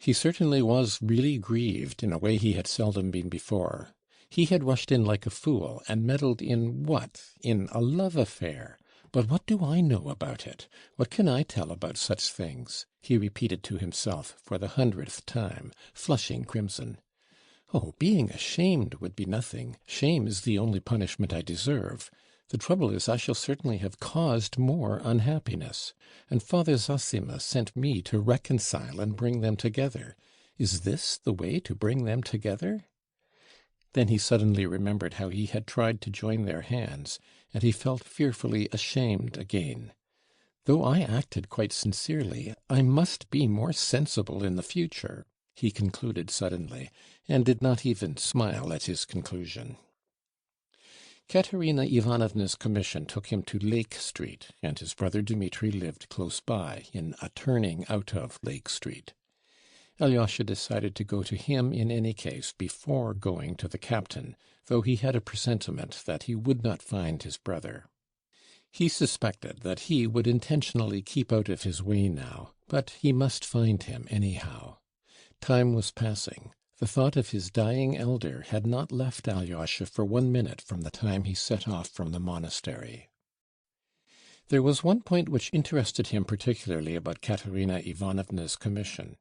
He certainly was really grieved in a way he had seldom been before. He had rushed in like a fool, and meddled in what? In a love affair. But what do I know about it? What can I tell about such things? He repeated to himself for the 100th time, flushing crimson. Oh, being ashamed would be nothing. Shame is the only punishment I deserve. The trouble is, I shall certainly have caused more unhappiness. And Father Zossima sent me to reconcile and bring them together. Is this the way to bring them together? Then he suddenly remembered how he had tried to join their hands, and he felt fearfully ashamed again. Though I acted quite sincerely, I must be more sensible in the future, he concluded suddenly, and did not even smile at his conclusion. Katerina Ivanovna's commission took him to Lake Street, and his brother Dmitri lived close by, in a turning out of Lake Street. Alyosha decided to go to him in any case before going to the captain, though he had a presentiment that he would not find his brother. He suspected that he would intentionally keep out of his way now, but he must find him anyhow. Time was passing. The thought of his dying elder had not left Alyosha for 1 minute from the time he set off from the monastery. There was one point which interested him particularly about Katerina Ivanovna's commission.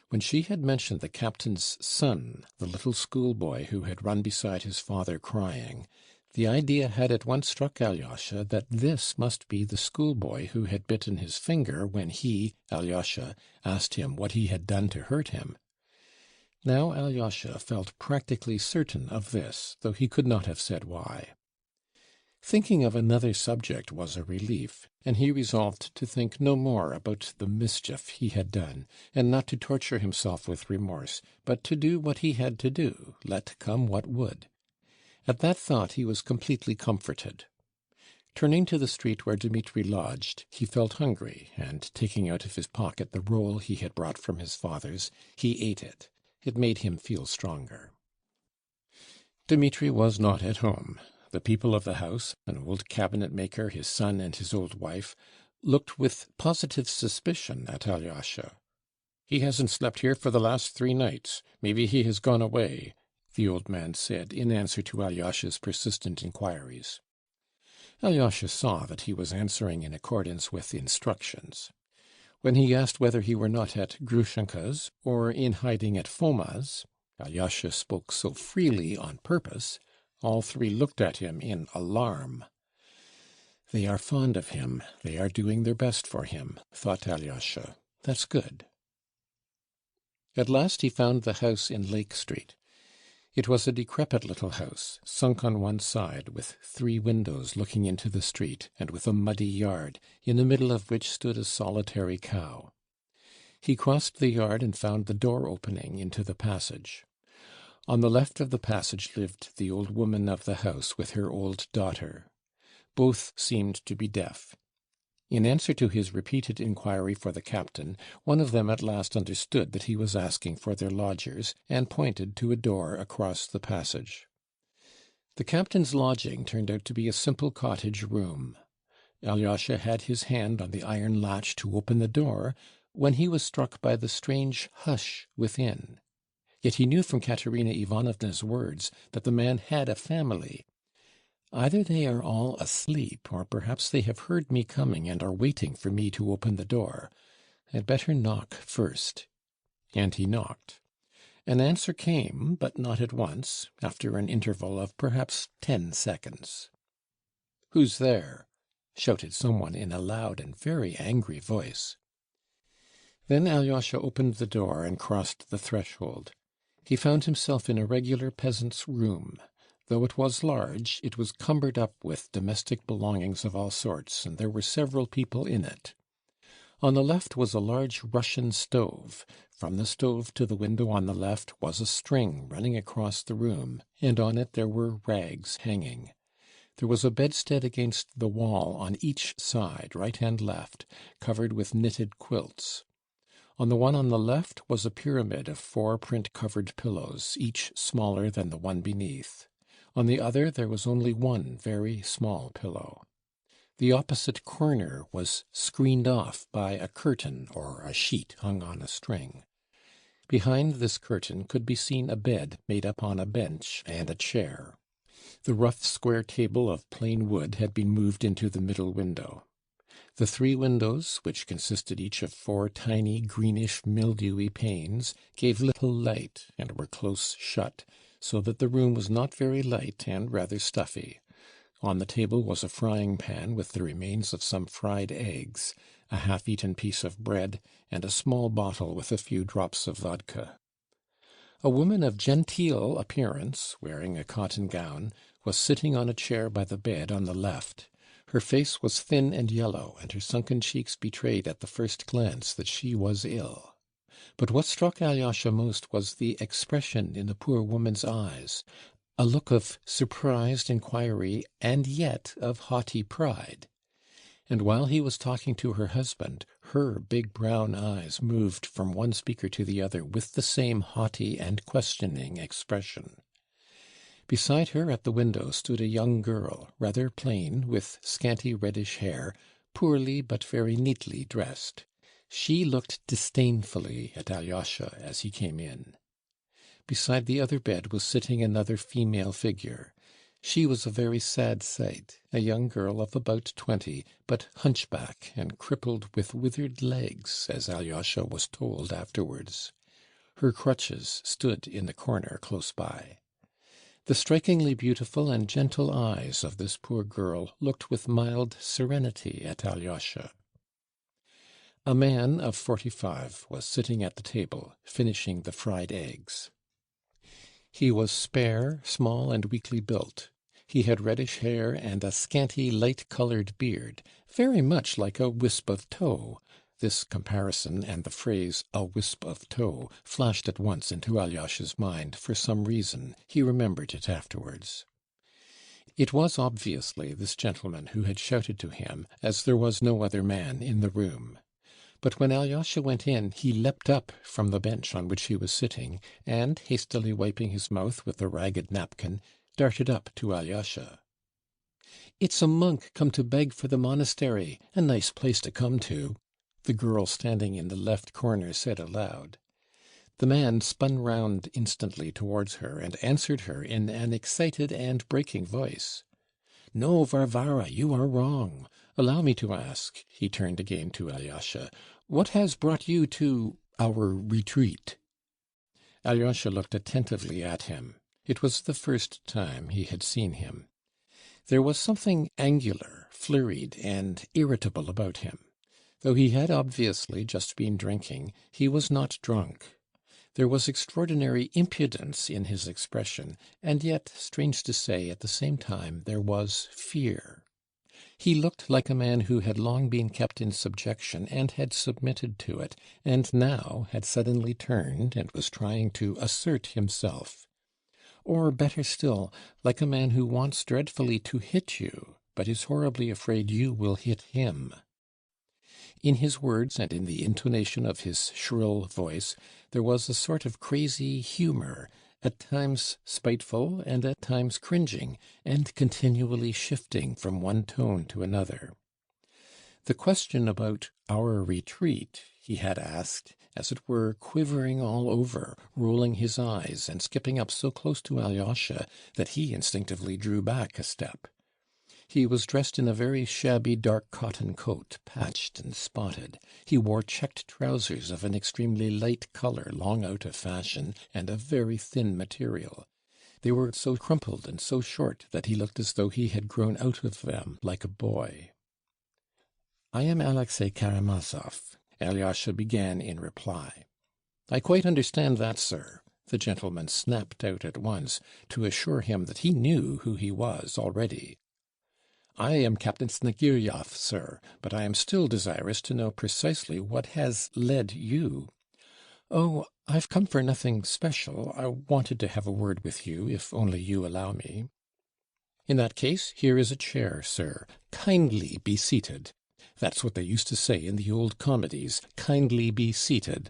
When she had mentioned the captain's son, the little schoolboy who had run beside his father crying, the idea had at once struck Alyosha that this must be the schoolboy who had bitten his finger when he, Alyosha, asked him what he had done to hurt him. Now Alyosha felt practically certain of this, though he could not have said why. Thinking of another subject was a relief, and he resolved to think no more about the mischief he had done, and not to torture himself with remorse, but to do what he had to do, let come what would. At that thought he was completely comforted. Turning to the street where Dmitri lodged, he felt hungry, and taking out of his pocket the roll he had brought from his father's, he ate it. It made him feel stronger. Dmitri was not at home. The people of the house, an old cabinet-maker, his son, and his old wife, looked with positive suspicion at Alyosha. "He hasn't slept here for the last 3 nights. Maybe he has gone away," the old man said in answer to Alyosha's persistent inquiries. Alyosha saw that he was answering in accordance with instructions. When he asked whether he were not at Grushenka's or in hiding at Foma's, Alyosha spoke so freely on purpose, all three looked at him in alarm. "They are fond of him, they are doing their best for him," thought Alyosha. "That's good." At last he found the house in Lake Street. It was a decrepit little house, sunk on one side, with 3 windows looking into the street, and with a muddy yard, in the middle of which stood a solitary cow. He crossed the yard and found the door opening into the passage. On the left of the passage lived the old woman of the house with her old daughter. Both seemed to be deaf. In answer to his repeated inquiry for the captain, one of them at last understood that he was asking for their lodgers, and pointed to a door across the passage. The captain's lodging turned out to be a simple cottage room. Alyosha had his hand on the iron latch to open the door, when he was struck by the strange hush within. Yet he knew from Katerina Ivanovna's words that the man had a family. "Either they are all asleep, or perhaps they have heard me coming and are waiting for me to open the door. I'd better knock first." And he knocked. An answer came, but not at once, after an interval of perhaps 10 seconds. "Who's there?" shouted someone in a loud and very angry voice. Then Alyosha opened the door and crossed the threshold. He found himself in a regular peasant's room. Though it was large, it was cumbered up with domestic belongings of all sorts, and there were several people in it. On the left was a large Russian stove. From the stove to the window on the left was a string running across the room, and on it there were rags hanging. There was a bedstead against the wall on each side, right and left, covered with knitted quilts. On the one on the left was a pyramid of 4 print-covered pillows, each smaller than the one beneath. On the other there was only one very small pillow. The opposite corner was screened off by a curtain or a sheet hung on a string. Behind this curtain could be seen a bed made up on a bench and a chair. The rough square table of plain wood had been moved into the middle window. The three windows, which consisted each of four tiny greenish mildewy panes, gave little light and were close shut, so that the room was not very light and rather stuffy. On the table was a frying pan with the remains of some fried eggs, a half-eaten piece of bread, and a small bottle with a few drops of vodka. A woman of genteel appearance, wearing a cotton gown, was sitting on a chair by the bed on the left. Her face was thin and yellow, and her sunken cheeks betrayed at the first glance that she was ill. But what struck Alyosha most was the expression in the poor woman's eyes, a look of surprised inquiry and yet of haughty pride. And while he was talking to her husband, her big brown eyes moved from one speaker to the other with the same haughty and questioning expression. Beside her at the window stood a young girl, rather plain, with scanty reddish hair, poorly but very neatly dressed. She looked disdainfully at Alyosha as he came in. Beside the other bed was sitting another female figure. She was a very sad sight, a young girl of about 20, but hunchback and crippled with withered legs, as Alyosha was told afterwards. Her crutches stood in the corner close by. The strikingly beautiful and gentle eyes of this poor girl looked with mild serenity at Alyosha. A man of 45 was sitting at the table, finishing the fried eggs. He was spare, small, and weakly built. He had reddish hair and a scanty, light-coloured beard, very much like a wisp of tow. This comparison and the phrase "a wisp of tow" flashed at once into Alyosha's mind for some reason. He remembered it afterwards. It was obviously this gentleman who had shouted to him, as there was no other man in the room. But when Alyosha went in, he leapt up from the bench on which he was sitting, and, hastily wiping his mouth with a ragged napkin, darted up to Alyosha. "It's a monk come to beg for the monastery. A nice place to come to," the girl standing in the left corner said aloud. The man spun round instantly towards her, and answered her in an excited and breaking voice. "No, Varvara, you are wrong. Allow me to ask," he turned again to Alyosha, "what has brought you to our retreat?" Alyosha looked attentively at him. It was the first time he had seen him. There was something angular, flurried, and irritable about him. Though he had obviously just been drinking, he was not drunk. There was extraordinary impudence in his expression, and yet, strange to say, at the same time there was fear. He looked like a man who had long been kept in subjection and had submitted to it, and now had suddenly turned and was trying to assert himself. Or, better still, like a man who wants dreadfully to hit you, but is horribly afraid you will hit him. In his words and in the intonation of his shrill voice there was a sort of crazy humour, at times spiteful and at times cringing, and continually shifting from one tone to another. The question about our retreat he had asked, as it were, quivering all over, rolling his eyes, and skipping up so close to Alyosha that he instinctively drew back a step. He was dressed in a very shabby dark cotton coat, patched and spotted. He wore checked trousers of an extremely light colour, long out of fashion, and of very thin material. They were so crumpled and so short that he looked as though he had grown out of them like a boy. "I am Alexey Karamazov," Alyosha began in reply. "I quite understand that, sir," the gentleman snapped out at once, to assure him that he knew who he was already. "I am Captain Snegiryov, sir, but I am still desirous to know precisely what has led you—" "Oh, I've come for nothing special. I wanted to have a word with you, if only you allow me." "In that case, here is a chair, sir. Kindly be seated. That's what they used to say in the old comedies, 'Kindly be seated.'"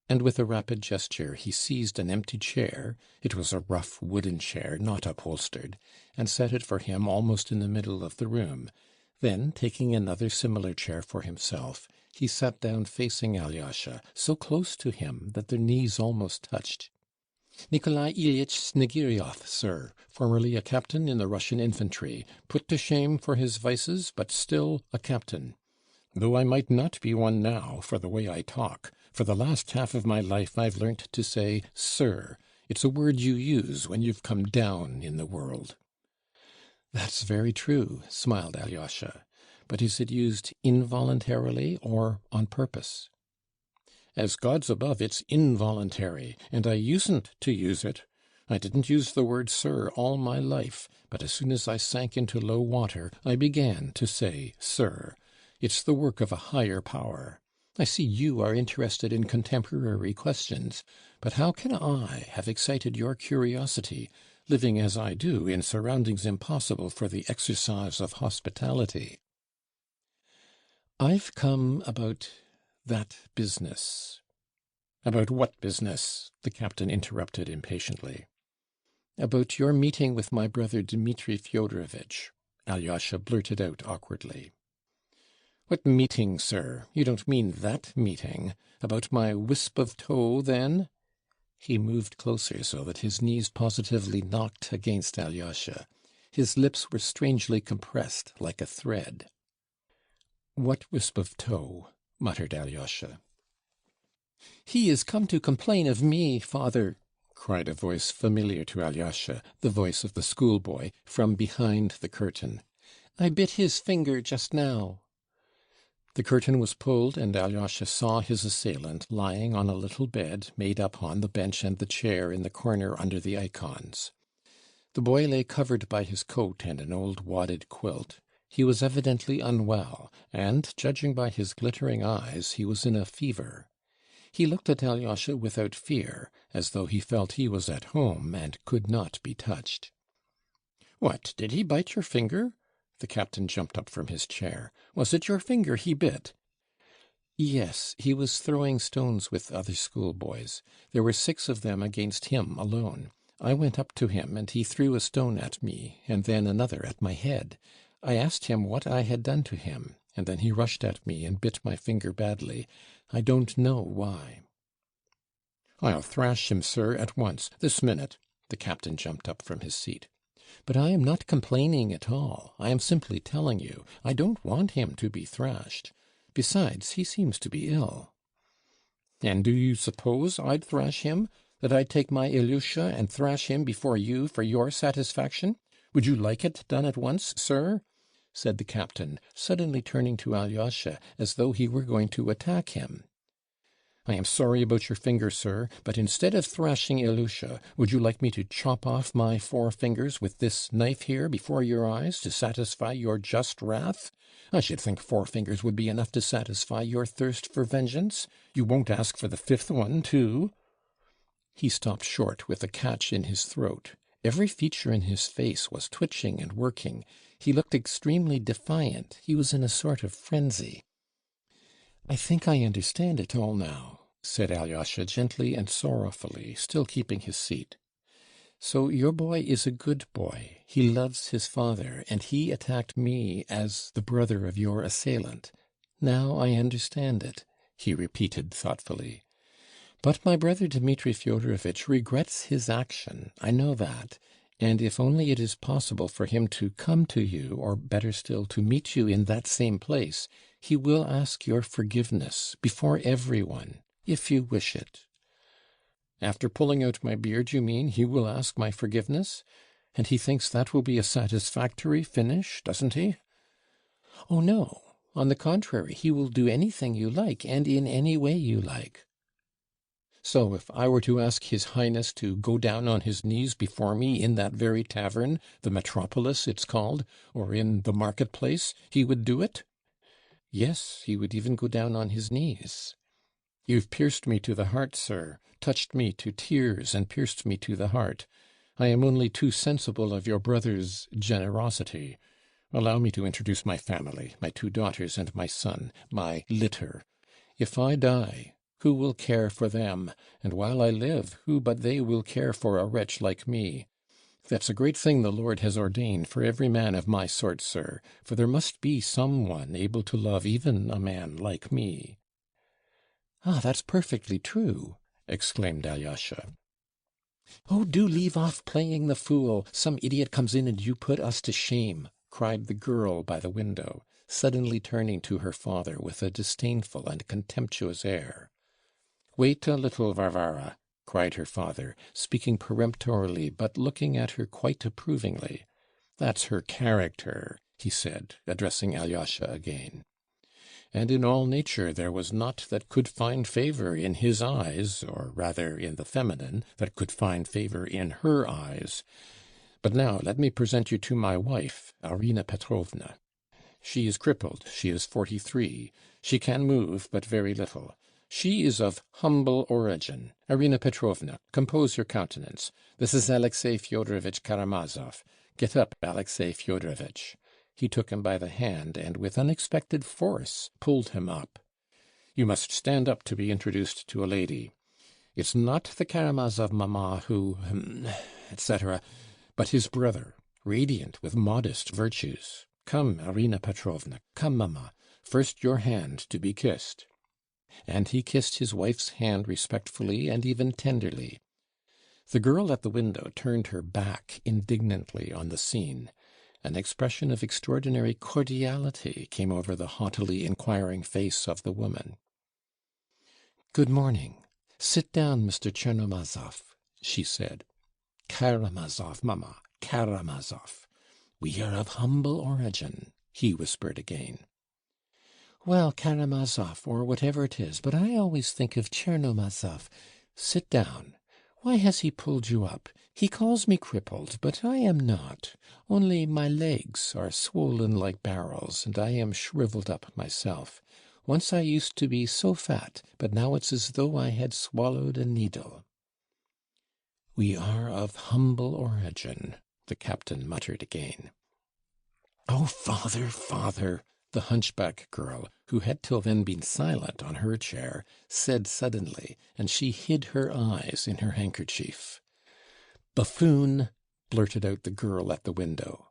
And with a rapid gesture he seized an empty chair, it was a rough wooden chair, not upholstered, and set it for him almost in the middle of the room. Then, taking another similar chair for himself, He sat down facing Alyosha, so close to him that their knees almost touched. "Nikolai Ilyitch Snegiryov, sir, formerly a captain in the Russian infantry, put to shame for his vices, but still a captain. Though I might not be one now, for the way I talk. For the last half of my life I've learnt to say 'sir.' It's a word you use when you've come down in the world." "That's very true," smiled Alyosha. "But is it used involuntarily or on purpose?" "As God's above, it's involuntary, and I usen't to use it. I didn't use the word 'sir' all my life, but as soon as I sank into low water, I began to say 'sir.' It's the work of a higher power. I see you are interested in contemporary questions, but how can I have excited your curiosity, living as I do in surroundings impossible for the exercise of hospitality?" "I've come about that business." "About what business?" the captain interrupted impatiently. "About your meeting with my brother Dmitri Fyodorovitch," Alyosha blurted out awkwardly. "What meeting, sir? You don't mean that meeting? About my wisp of tow, then?" He moved closer so that his knees positively knocked against Alyosha. His lips were strangely compressed, like a thread. "What wisp of tow?" muttered Alyosha. "He is come to complain of me, father," cried a voice familiar to Alyosha, the voice of the schoolboy, from behind the curtain. "I bit his finger just now." The curtain was pulled, and Alyosha saw his assailant lying on a little bed made up on the bench and the chair in the corner under the icons. The boy lay covered by his coat and an old wadded quilt. He was evidently unwell, and, judging by his glittering eyes, he was in a fever. He looked at Alyosha without fear, as though he felt he was at home and could not be touched. "What, did he bite your finger?" The captain jumped up from his chair. "Was it your finger he bit?" "Yes, he was throwing stones with other schoolboys. There were 6 of them against him alone. I went up to him, and he threw a stone at me, and then another at my head. I asked him what I had done to him, and then he rushed at me and bit my finger badly. I don't know why." "I'll thrash him, sir, at once, this minute." The captain jumped up from his seat. "But I am not complaining at all. I am simply telling you. I don't want him to be thrashed. Besides, he seems to be ill." "And do you suppose I'd thrash him? That I'd take my Ilyusha and thrash him before you for your satisfaction? Would you like it done at once, sir?" said the captain, suddenly turning to Alyosha, as though he were going to attack him. "I am sorry about your finger, sir, but instead of thrashing Ilyusha, would you like me to chop off my 4 fingers with this knife here before your eyes to satisfy your just wrath? I should think 4 fingers would be enough to satisfy your thirst for vengeance. You won't ask for the 5th one, too?" He stopped short with a catch in his throat. Every feature in his face was twitching and working. He looked extremely defiant. He was in a sort of frenzy. "I think I understand it all now," said Alyosha gently and sorrowfully, still keeping his seat. "So your boy is a good boy. He loves his father, and he attacked me as the brother of your assailant. Now I understand it," he repeated thoughtfully. "But my brother Dmitri Fyodorovitch regrets his action, I know that, and if only it is possible for him to come to you, or better still, to meet you in that same place, he will ask your forgiveness before everyone, if you wish it." "After pulling out my beard, you mean, he will ask my forgiveness? And he thinks that will be a satisfactory finish, doesn't he?" "Oh no. On the contrary, he will do anything you like, and in any way you like." "So if I were to ask his Highness to go down on his knees before me in that very tavern, the Metropolis it's called, or in the market-place, he would do it?" "Yes, he would even go down on his knees." "You've pierced me to the heart, sir, touched me to tears and pierced me to the heart. I am only too sensible of your brother's generosity. Allow me to introduce my family, my 2 daughters and my son, my litter. If I die, who will care for them? And while I live, who but they will care for a wretch like me? That's a great thing the Lord has ordained for every man of my sort, sir, for there must be some one able to love even a man like me." "Ah, that's perfectly true," exclaimed Alyosha. "Oh, do leave off playing the fool! Some idiot comes in and you put us to shame," cried the girl by the window, suddenly turning to her father with a disdainful and contemptuous air. "Wait a little, Varvara," cried her father, speaking peremptorily, but looking at her quite approvingly. "That's her character," he said, addressing Alyosha again. "And in all nature there was not that could find favor in his eyes, or rather in the feminine, that could find favor in her eyes. But now let me present you to my wife, Arina Petrovna. She is crippled, she is 43, she can move but very little. She is of humble origin. Arina Petrovna, compose your countenance. This is Alexey Fyodorovitch Karamazov. Get up, Alexey Fyodorovitch." He took him by the hand, and with unexpected force pulled him up. "You must stand up to be introduced to a lady. It's not the Karamazov mamma who, etc., but his brother, radiant with modest virtues. Come, Arina Petrovna, come, mamma. First your hand to be kissed." And he kissed his wife's hand respectfully and even tenderly. The girl at the window turned her back indignantly on the scene. An expression of extraordinary cordiality came over the haughtily inquiring face of the woman. "Good morning. Sit down, Mr. Chernomazov," she said. "Karamazov, mamma, Karamazov. We are of humble origin," he whispered again. "Well, Karamazov, or whatever it is, but I always think of Chernomazov. Sit down. Why has he pulled you up? He calls me crippled, but I am not. Only my legs are swollen like barrels, and I am shriveled up myself. Once I used to be so fat, but now it's as though I had swallowed a needle." "We are of humble origin," the captain muttered again. "Oh, father, father!" the hunchback girl, who had till then been silent on her chair, said suddenly, and she hid her eyes in her handkerchief. "Buffoon!" blurted out the girl at the window.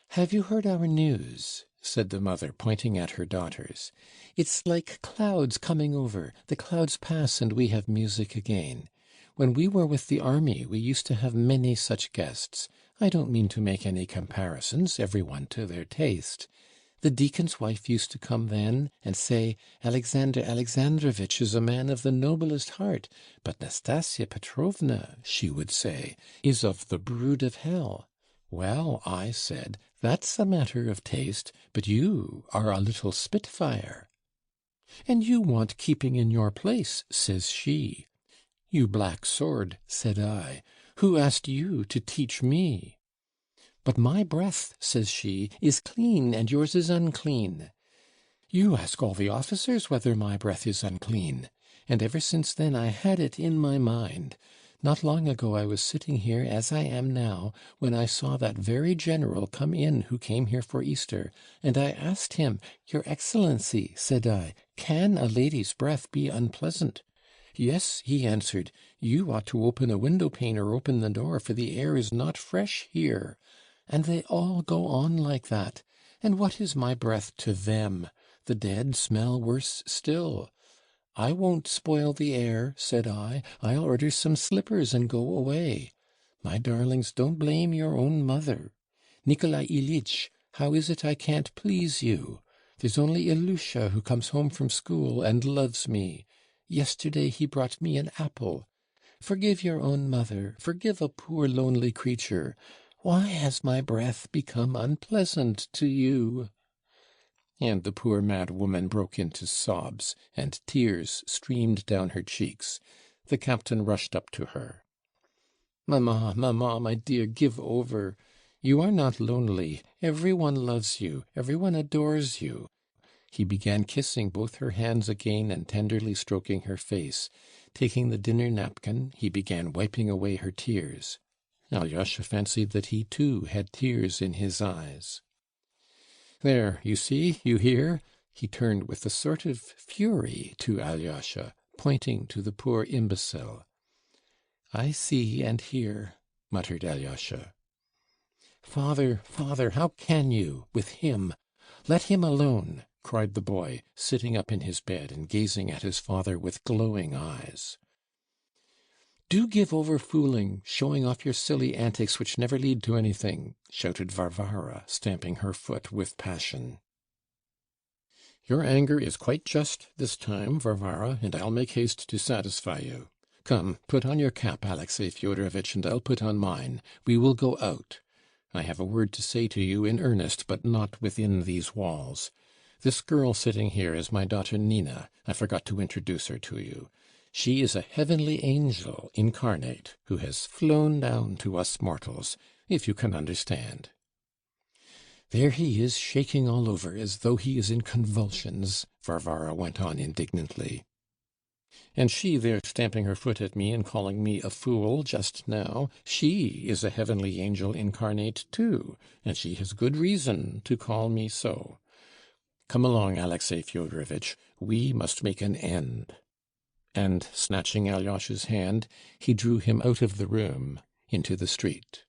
"Have you heard our news?" said the mother, pointing at her daughters. "It's like clouds coming over. The clouds pass and we have music again. When we were with the army we used to have many such guests. I don't mean to make any comparisons, every one to their taste. The deacon's wife used to come then, and say, 'Alexander Alexandrovitch is a man of the noblest heart, but Nastasia Petrovna,' she would say, 'is of the brood of hell.' Well, I said, 'That's a matter of taste, but you are a little spitfire.' 'And you want keeping in your place,' says she. 'You black sword,' said I, 'who asked you to teach me?' 'But my breath,' says she, 'is clean, and yours is unclean.' 'You ask all the officers whether my breath is unclean.' And ever since then I had it in my mind. Not long ago I was sitting here, as I am now, when I saw that very general come in who came here for Easter, and I asked him, 'Your Excellency,' said I, 'can a lady's breath be unpleasant?' 'Yes,' he answered, 'you ought to open a window pane or open the door, for the air is not fresh here.' And they all go on like that. And what is my breath to them? The dead smell worse still. 'I won't spoil the air,' said I. 'I'll order some slippers and go away.' My darlings, don't blame your own mother. Nikolai Ilyitch, how is it I can't please you? There's only Ilusha who comes home from school and loves me. Yesterday he brought me an apple. Forgive your own mother, forgive a poor lonely creature. Why has my breath become unpleasant to you?" And the poor mad woman broke into sobs, and tears streamed down her cheeks. The captain rushed up to her. "Mamma, mamma, my dear, give over. You are not lonely. Every one loves you. Every one adores you." He began kissing both her hands again and tenderly stroking her face. Taking the dinner napkin, he began wiping away her tears. Alyosha fancied that he too had tears in his eyes. "There, you see, you hear?" He turned with a sort of fury to Alyosha, pointing to the poor imbecile. "I see and hear," muttered Alyosha. "Father, father, how can you, with him? Let him alone!" cried the boy, sitting up in his bed and gazing at his father with glowing eyes. "Do give over fooling, showing off your silly antics which never lead to anything," shouted Varvara, stamping her foot with passion. "Your anger is quite just this time, Varvara, and I'll make haste to satisfy you. Come, put on your cap, Alexey Fyodorovitch, and I'll put on mine. We will go out. I have a word to say to you in earnest, but not within these walls. This girl sitting here is my daughter Nina. I forgot to introduce her to you. She is a heavenly angel incarnate, who has flown down to us mortals, if you can understand. There he is, shaking all over, as though he is in convulsions," Varvara went on indignantly. "And she there stamping her foot at me and calling me a fool just now, she is a heavenly angel incarnate too, and she has good reason to call me so. Come along, Alexey Fyodorovitch, we must make an end." And snatching Alyosha's hand, he drew him out of the room into the street.